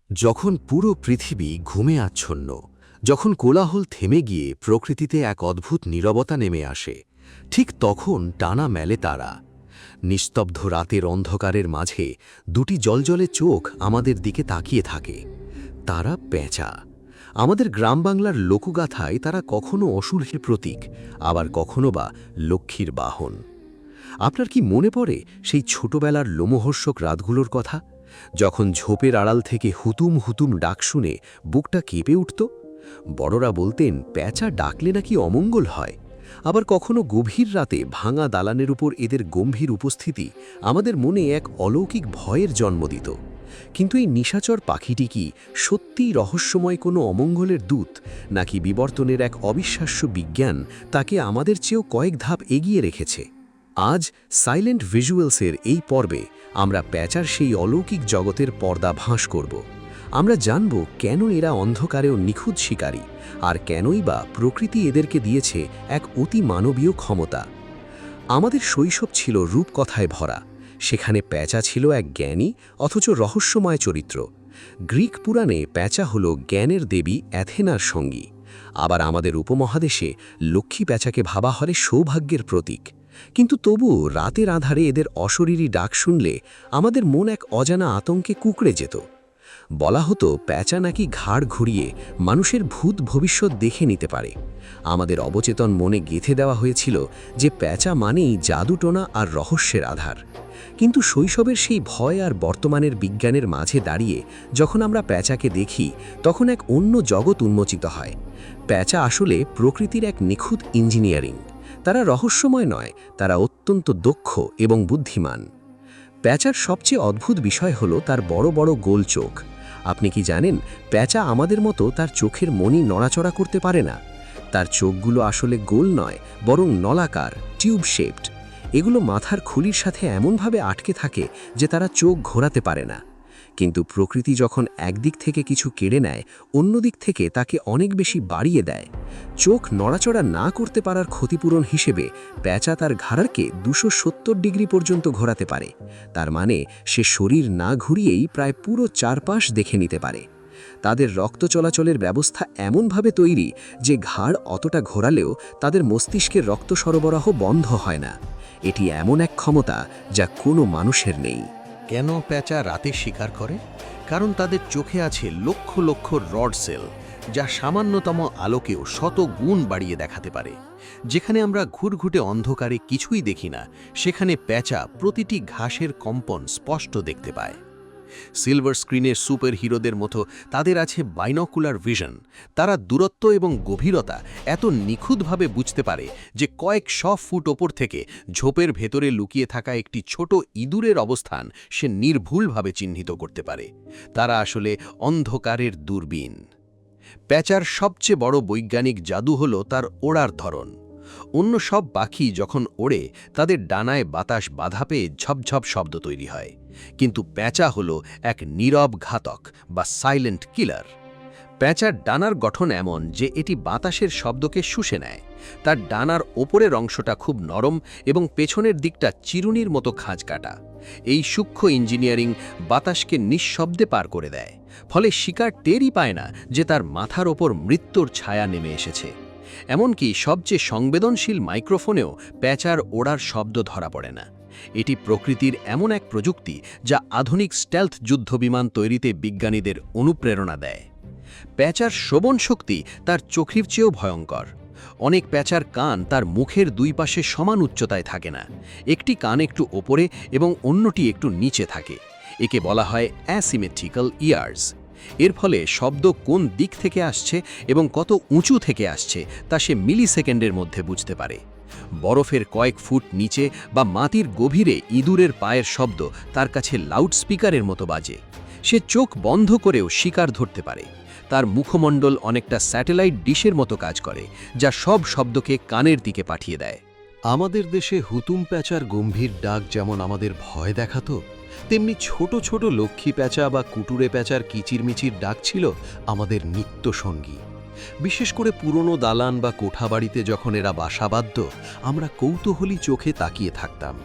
যখন পুরো পৃথিবী ঘুমে আচ্ছন্ন, যখন কোলাহল থেমে গিয়ে প্রকৃতিতে এক অদ্ভুত নীরবতা নেমে আসে, ঠিক তখন টানা মেলে তারা। নিস্তব্ধ রাতের অন্ধকারের মাঝে দুটি জ্বলজ্বলে চোখ আমাদের দিকে তাকিয়ে থাকে। তারা পেঁচা। আমাদের গ্রাম বাংলার লোকগাথায় তারা কখনো অসুরের প্রতীক, আবার কখনো বা লক্ষ্মীর বাহন। আপনার কি মনে পড়ে সেই ছোটবেলার লোমহর্ষক রাতগুলোর কথা, যখন ঝোপের আড়াল থেকে হুতুম হুতুম ডাক শুনে বুকটা কেঁপে উঠত? বড়রা বলতেন প্যাঁচা ডাকলে নাকি অমঙ্গল হয়। আবার কখনো গভীর রাতে ভাঙা দালানের উপর এদের গম্ভীর উপস্থিতি আমাদের মনে এক অলৌকিক ভয়ের জন্ম দিত। কিন্তু এই নিশাচর পাখিটি কি সত্যিই রহস্যময় কোনো অমঙ্গলের দূত, নাকি বিবর্তনের এক অবিশ্বাস্য বিজ্ঞান তাকে আমাদের চেয়েও কয়েক ধাপ এগিয়ে রেখেছে? আজ সাইলেন্ট ভিজুয়ালসের এই পর্বে আমরা প্যাঁচার সেই অলৌকিক জগতের পর্দা ফাঁস করব। আমরা জানব কেন এরা অন্ধকারেও নিখুঁত শিকারী, আর কেনই বা প্রকৃতি এদেরকে দিয়েছে এক অতি মানবীয় ক্ষমতা। আমাদের শৈশব ছিল রূপকথায় ভরা। সেখানে প্যাঁচা ছিল এক জ্ঞানী অথচ রহস্যময় চরিত্র। গ্রিক পুরাণে প্যাঁচা হল জ্ঞানের দেবী অ্যাথেনার সঙ্গী। আবার আমাদের উপমহাদেশে লক্ষ্মী প্যাঁচাকে ভাবা হয় সৌভাগ্যের প্রতীক। কিন্তু তবুও রাতের আঁধারে এদের অশরীরী ডাক শুনলে আমাদের মন এক অজানা আতঙ্কে কুঁকড়ে যেত। বলা হতো প্যাঁচা নাকি ঘাড় ঘুরিয়ে মানুষের ভূত ভবিষ্যৎ দেখে নিতে পারে। আমাদের অবচেতন মনে গেঁথে দেওয়া হয়েছিল যে প্যাঁচা মানেই জাদুটোনা আর রহস্যের আধার। কিন্তু শৈশবের সেই ভয় আর বর্তমানের বিজ্ঞানের মাঝে দাঁড়িয়ে যখন আমরা প্যাঁচাকে দেখি, তখন এক অন্য জগৎ উন্মোচিত হয়। প্যাঁচা আসলে প্রকৃতির এক নিখুঁত ইঞ্জিনিয়ারিং। তারা রহস্যময় নয়, তারা অত্যন্ত দক্ষ এবং বুদ্ধিমান। প্যাঁচার সবচেয়ে অদ্ভুত বিষয় হলো তার বড় বড় গোল চোখ। আপনি কি জানেন, প্যাঁচা আমাদের মতো তার চোখের মনি নড়াচড়া করতে পারে না। তার চোখগুলো আসলে গোল নয়, বরং নলাকার, টিউব শেপড। এগুলো মাথার খুলির সাথে এমনভাবে আটকে থাকে যে তারা চোখ ঘোরাতে পারে না। কিন্তু প্রকৃতি যখন একদিক থেকে কিছু কেড়ে নেয়, অন্য দিক থেকে তাকে অনেক বেশি বাড়িয়ে দেয়। চোখ নড়াচড়া না করতে পারার ক্ষতিপূরণ হিসেবে প্যাঁচা তার ঘাড়কে 270 ডিগ্রি পর্যন্ত ঘোরাতে পারে। তার মানে সে শরীর না ঘুরিয়েই প্রায় পুরো চারপাশ দেখে নিতে পারে। তাদের রক্ত চলাচলের ব্যবস্থা এমনভাবে তৈরি যে ঘাড় অতটা ঘোরালেও তাদের মস্তিষ্কের রক্ত সরবরাহ বন্ধ হয় না। এটি এমন এক ক্ষমতা যা কোনো মানুষের নেই। কেন প্যাঁচা রাতে শিকার করে? কারণ তাদের চোখে আছে লক্ষ লক্ষ রড সেল, যা সামান্যতম আলোকেও শত গুণ বাড়িয়ে দেখাতে পারে। যেখানে আমরা ঘুরঘুটে অন্ধকারে কিছুই দেখি না, সেখানে প্যাঁচা প্রতিটি ঘাসের কম্পন স্পষ্ট দেখতে পায়। সিলভার স্ক্রিনের সুপার হিরোদের মতো তাদের আছে বাইনোকুলার ভিশন। তারা দূরত্ব এবং গভীরতা এত নিখুঁতভাবে বুঝতে পারে যে কয়েক শ ফুট ওপর থেকে ঝোপের ভেতরে লুকিয়ে থাকা একটি ছোট ইঁদুরের অবস্থান সে নির্ভুলভাবে চিহ্নিত করতে পারে। তারা আসলে অন্ধকারের দূরবীন। প্যাঁচার সবচেয়ে বড় বৈজ্ঞানিক জাদু হল তার ওড়ার ধরন। অন্য সব পাখি যখন ওড়ে, তাদের ডানায় বাতাস বাধা পেয়ে ঝপঝপ শব্দ তৈরি হয়। কিন্তু প্যাঁচা হলো এক নীরব ঘাতক বা সাইলেন্ট কিলার। প্যাঁচার ডানার গঠন এমন যে এটি বাতাসের শব্দকে শুষে নেয়। তার ডানার ওপরের অংশটা খুব নরম এবং পেছনের দিকটা চিরুনির মতো খাঁজ কাটা। এই সূক্ষ্ম ইঞ্জিনিয়ারিং বাতাসকে নিঃশব্দে পার করে দেয়, ফলে শিকার টেরই পায় না যে তার মাথার ওপর মৃত্যুর ছায়া নেমে এসেছে। এমনকি সবচেয়ে সংবেদনশীল মাইক্রোফোনেও প্যাঁচার ওড়ার শব্দ ধরা পড়ে না। এটি প্রকৃতির এমন এক প্রযুক্তি যা আধুনিক স্টেলথ যুদ্ধবিমান তৈরিতে বিজ্ঞানীদের অনুপ্রেরণা দেয়। প্যাঁচার শ্রবণ শক্তি তার চোখের চেয়েও ভয়ঙ্কর। অনেক প্যাঁচার কান তার মুখের দুই পাশে সমান উচ্চতায় থাকে না। একটি কান একটু ওপরে এবং অন্যটি একটু নিচে থাকে। একে বলা হয় অ্যাসিমেট্রিক্যাল ইয়ার্স। এর ফলে শব্দ কোন দিক থেকে আসছে এবং কত উঁচু থেকে আসছে তা সে মিলিসেকেন্ডের মধ্যে বুঝতে পারে। বরফের কয়েক ফুট নিচে বা মাটির গভীরে ইঁদুরের পায়ের শব্দ তার কাছে লাউডস্পিকারের মতো বাজে। সে চোখ বন্ধ করেও শিকার ধরতে পারে। তার মুখমণ্ডল অনেকটা স্যাটেলাইট ডিশের মতো কাজ করে, যা সব শব্দকে কানের দিকে পাঠিয়ে দেয়। আমাদের দেশে হুতুম প্যাঁচার গম্ভীর ডাক যেমন আমাদের ভয় দেখাতো, তেমনি ছোট ছোট লক্ষ্মী প্যাঁচা বা কুটুরে প্যাঁচার কিচিরমিচির ডাক ছিল আমাদের নিত্যসঙ্গী। বিশেষ করে পুরনো দালান বা কোঠাবাড়িতে যখন এরা বাসা বাঁধত, আমরা কৌতূহলী চোখে তাকিয়ে থাকতাম।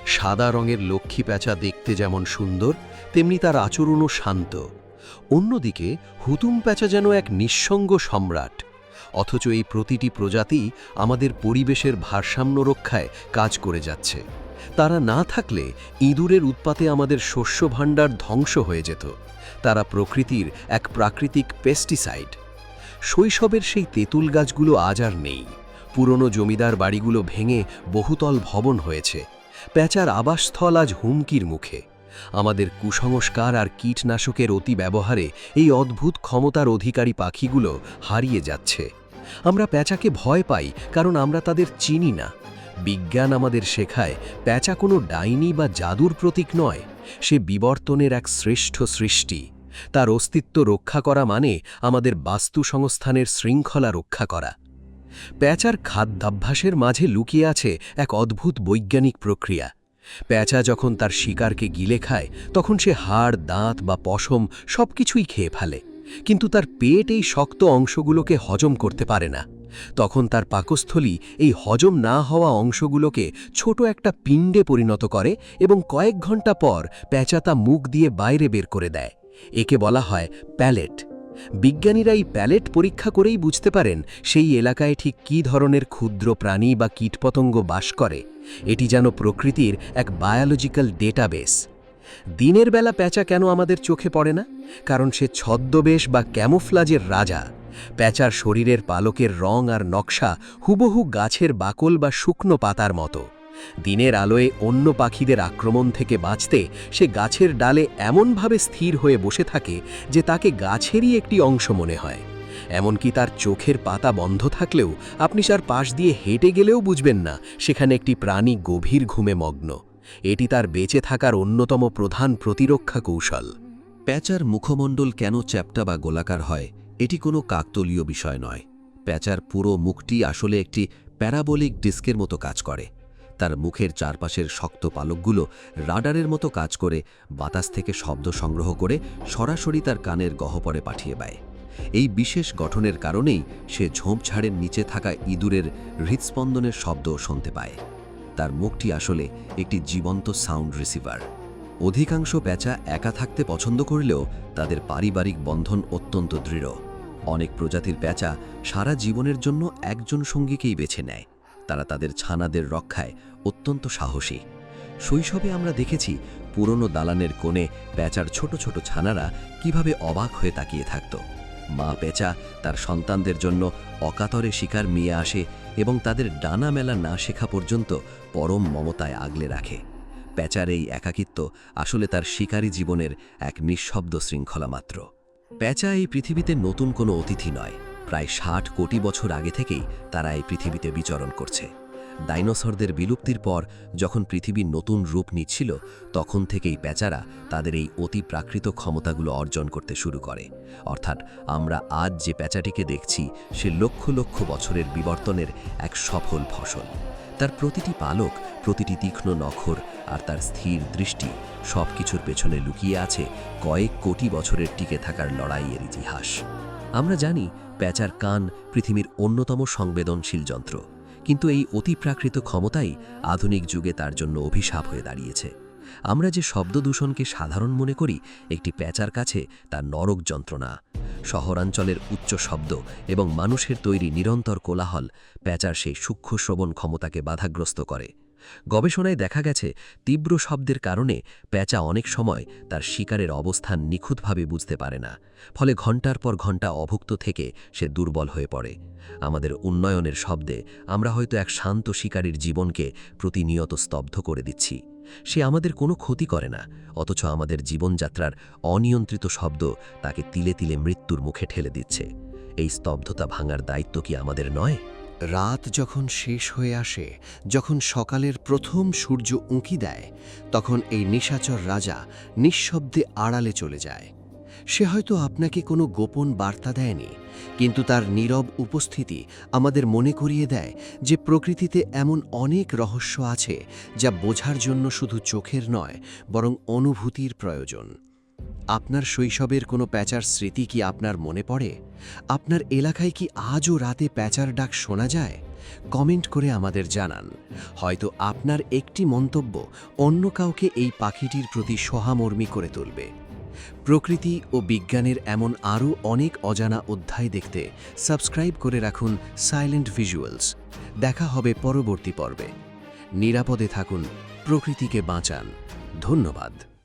সাদা রঙের লক্ষ্মী প্যাঁচা দেখতে যেমন সুন্দর, তেমনি তার আচরণও শান্ত। অন্যদিকে হুতুম প্যাঁচা যেন এক নিঃসঙ্গ সম্রাট, অথচ এই প্রতিটি প্রজাতি আমাদের পরিবেশের ভারসাম্য রক্ষায় কাজ করে যাচ্ছে। তারা না থাকলে ইঁদুরের উৎপাতে আমাদের শস্য ভাণ্ডার ধ্বংস হয়ে যেত। তারা প্রকৃতির এক প্রাকৃতিক পেস্টিসাইড। শৈশবের সেই তেঁতুল গাছগুলো আজ আর নেই। পুরনো জমিদার বাড়িগুলো ভেঙে বহুতল ভবন হয়েছে। প্যাঁচার আবাসস্থল আজ হুমকির মুখে। আমাদের কুসংস্কার আর কীটনাশকের অতি ব্যবহারে এই অদ্ভুত ক্ষমতার অধিকারী পাখিগুলো হারিয়ে যাচ্ছে। আমরা প্যাঁচাকে ভয় পাই কারণ আমরা তাদের চিনি না। বিজ্ঞান আমাদের শেখায় প্যাঁচা কোনো ডাইনি বা জাদুর প্রতীক নয়, সে বিবর্তনের এক শ্রেষ্ঠ সৃষ্টি। তার অস্তিত্ব রক্ষা করা মানে আমাদের বাস্তু সংস্থানের শৃঙ্খলা রক্ষা করা। প্যাঁচার খাদ্যাভ্যাসের মাঝে লুকিয়ে আছে এক অদ্ভুত বৈজ্ঞানিক প্রক্রিয়া। প্যাঁচা যখন তার শিকারকে গিলে খায় তখন সে হাড়, দাঁত বা পশম সবকিছুই খেয়ে ফেলে, কিন্তু তার পেট এই শক্ত অংশগুলোকে হজম করতে পারে না। তখন তার পাকস্থলী এই হজম না হওয়া অংশগুলোকে ছোট একটা পিণ্ডে পরিণত করে এবং কয়েক ঘন্টা পর প্যাঁচা তা মুখ দিয়ে বাইরে বের করে দেয়। একে বলা হয় প্যালেট। বিজ্ঞানীরা এই প্যালেট পরীক্ষা করেই বুঝতে পারেন সেই এলাকায় ঠিক কী ধরনের ক্ষুদ্র প্রাণী বা কীটপতঙ্গ বাস করে। এটি যেন প্রকৃতির এক বায়োলজিক্যাল ডেটাবেস। দিনের বেলা প্যাঁচা কেন আমাদের চোখে পড়ে না? কারণ সে ছদ্মবেশ বা ক্যামোফ্লাজের রাজা। প্যাঁচার শরীরের পালকের রং আর নকশা হুবহু গাছের বাকল বা শুকনো পাতার মতো। দিনের আলোয় অন্য পাখিদের আক্রমণ থেকে বাঁচতে সে গাছের ডালে এমনভাবে স্থির হয়ে বসে থাকে যে তাকে গাছেরই একটি অংশ মনে হয়। এমনকি তার চোখের পাতা বন্ধ থাকলেও আপনি তার পাশ দিয়ে হেঁটে গেলেও বুঝবেন না সেখানে একটি প্রাণী গভীর ঘুমে মগ্ন। এটি তার বেঁচে থাকার অন্যতম প্রধান প্রতিরক্ষা কৌশল। প্যাঁচার মুখমণ্ডল কেন চ্যাপ্টা বা গোলাকার হয়, এটি কোনো কাকতালীয় বিষয় নয়। প্যাঁচার পুরো মুখটি আসলে একটি প্যারাবোলিক ডিস্কের মতো কাজ করে। তার মুখের চারপাশের শক্ত পালকগুলো রাডারের মতো কাজ করে বাতাস থেকে শব্দ সংগ্রহ করে সরাসরি তার কানের গহ্বরে পাঠিয়ে দেয়। এই বিশেষ গঠনের কারণেই সে ঝোপঝাড়ের নিচে থাকা ইঁদুরের হৃৎস্পন্দনের শব্দ শুনতে পায়। তার মুখটি আসলে একটি জীবন্ত সাউন্ড রিসিভার। অধিকাংশ প্যাঁচা একা থাকতে পছন্দ করলেও তাদের পারিবারিক বন্ধন অত্যন্ত দৃঢ়। অনেক প্রজাতির প্যাঁচা সারা জীবনের জন্য একজন সঙ্গীকেই বেছে নেয়। তারা তাদের ছানাদের রক্ষায় অত্যন্ত সাহসী। শৈশবে আমরা দেখেছি পুরনো দালানের কোণে প্যাঁচার ছোট ছোট ছানারা কিভাবে অবাক হয়ে তাকিয়ে থাকত। মা প্যাঁচা তার সন্তানদের জন্য অকাতরে শিকার নিয়ে আসে এবং তাদের ডানা মেলা না শেখা পর্যন্ত পরম মমতায় আগলে রাখে। প্যাঁচার এই একাকিত্ব আসলে তার শিকারী জীবনের এক নিঃশব্দ শৃঙ্খলা মাত্র। প্যাঁচা এই পৃথিবীতে নতুন কোনো অতিথি নয়। প্রায় ৬০ কোটি বছর আগে থেকেই তারা এই পৃথিবীতে বিচরণ করছে। ডাইনোসরদের বিলুপ্তির পর যখন পৃথিবী নতুন রূপ নিচ্ছিল, তখন থেকেই প্যাঁচারা তাদের এই অতি প্রাকৃত ক্ষমতাগুলো অর্জন করতে শুরু করে। অর্থাৎ আমরা আজ যে প্যাঁচাটিকে দেখছি সে লক্ষ লক্ষ বছরের বিবর্তনের এক সফল ফসল। তার প্রতিটি পালক, প্রতিটি তীক্ষ্ণ নখর আর তার স্থির দৃষ্টি সব কিছুর পেছনে লুকিয়ে আছে কয়েক কোটি বছরের টিকে থাকার লড়াইয়ের ইতিহাস। আমরা জানি প্যাঁচার কান পৃথিবীর অন্যতম সংবেদনশীল যন্ত্র, কিন্তু এই অতিপ্রাকৃত ক্ষমতাই আধুনিক যুগে তার জন্য অভিশাপ হয়ে দাঁড়িয়েছে। আমরা যে শব্দ দূষণকে সাধারণ মনে করি, একটি প্যাঁচার কাছে তা নরক যন্ত্রণা। শহরাঞ্চলের উচ্চ শব্দ এবং মানুষের তৈরি নিরন্তর কোলাহল প্যাঁচার সেই সূক্ষ্ম শ্রবণ ক্ষমতাকে বাধাগ্রস্ত করে। গবেষণায় দেখা গেছে তীব্র শব্দের কারণে প্যাঁচা অনেক সময় তার শিকারের অবস্থান নিখুঁতভাবে বুঝতে পারে না, ফলে ঘণ্টার পর ঘণ্টা অভুক্ত থেকে সে দুর্বল হয়ে পড়ে। আমাদের উন্নয়নের শব্দে আমরা হয়তো এক শান্ত শিকারীর জীবনকে প্রতিনিয়ত স্তব্ধ করে দিচ্ছি। সে আমাদের কোনো ক্ষতি করে না, অথচ আমাদের জীবনযাত্রার অনিয়ন্ত্রিত শব্দ তাকে তিলে তিলে মৃত্যুর মুখে ঠেলে দিচ্ছে। এই স্তব্ধতা ভাঙার দায়িত্ব কি আমাদের নয়? রাত যখন শেষ হয়ে আসে, যখন সকালের প্রথম সূর্য উঁকি দেয়, তখন এই নিশাচর রাজা নিঃশব্দে আড়ালে চলে যায়। সে হয়তো আপনাকে কোনো গোপন বার্তা দেয়নি, কিন্তু তার নীরব উপস্থিতি আমাদের মনে করিয়ে দেয় যে প্রকৃতিতে এমন অনেক রহস্য আছে যা বোঝার জন্য শুধু চোখের নয়, বরং অনুভূতির প্রয়োজন। আপনার শৈশবের কোনো প্যাঁচার স্মৃতি কি আপনার মনে পড়ে? আপনার এলাকায় কি আজও রাতে প্যাঁচার ডাক শোনা যায়? কমেন্ট করে আমাদের জানান। হয়তো আপনার একটি মন্তব্য অন্য কাউকে এই পাখিটির প্রতি সহামর্মী করে তুলবে। প্রকৃতি ও বিজ্ঞানের এমন আরও অনেক অজানা অধ্যায় দেখতে সাবস্ক্রাইব করে রাখুন সাইলেন্ট ভিজুয়ালস। দেখা হবে পরবর্তী পর্বে। নিরাপদে থাকুন, প্রকৃতিকে বাঁচান। ধন্যবাদ।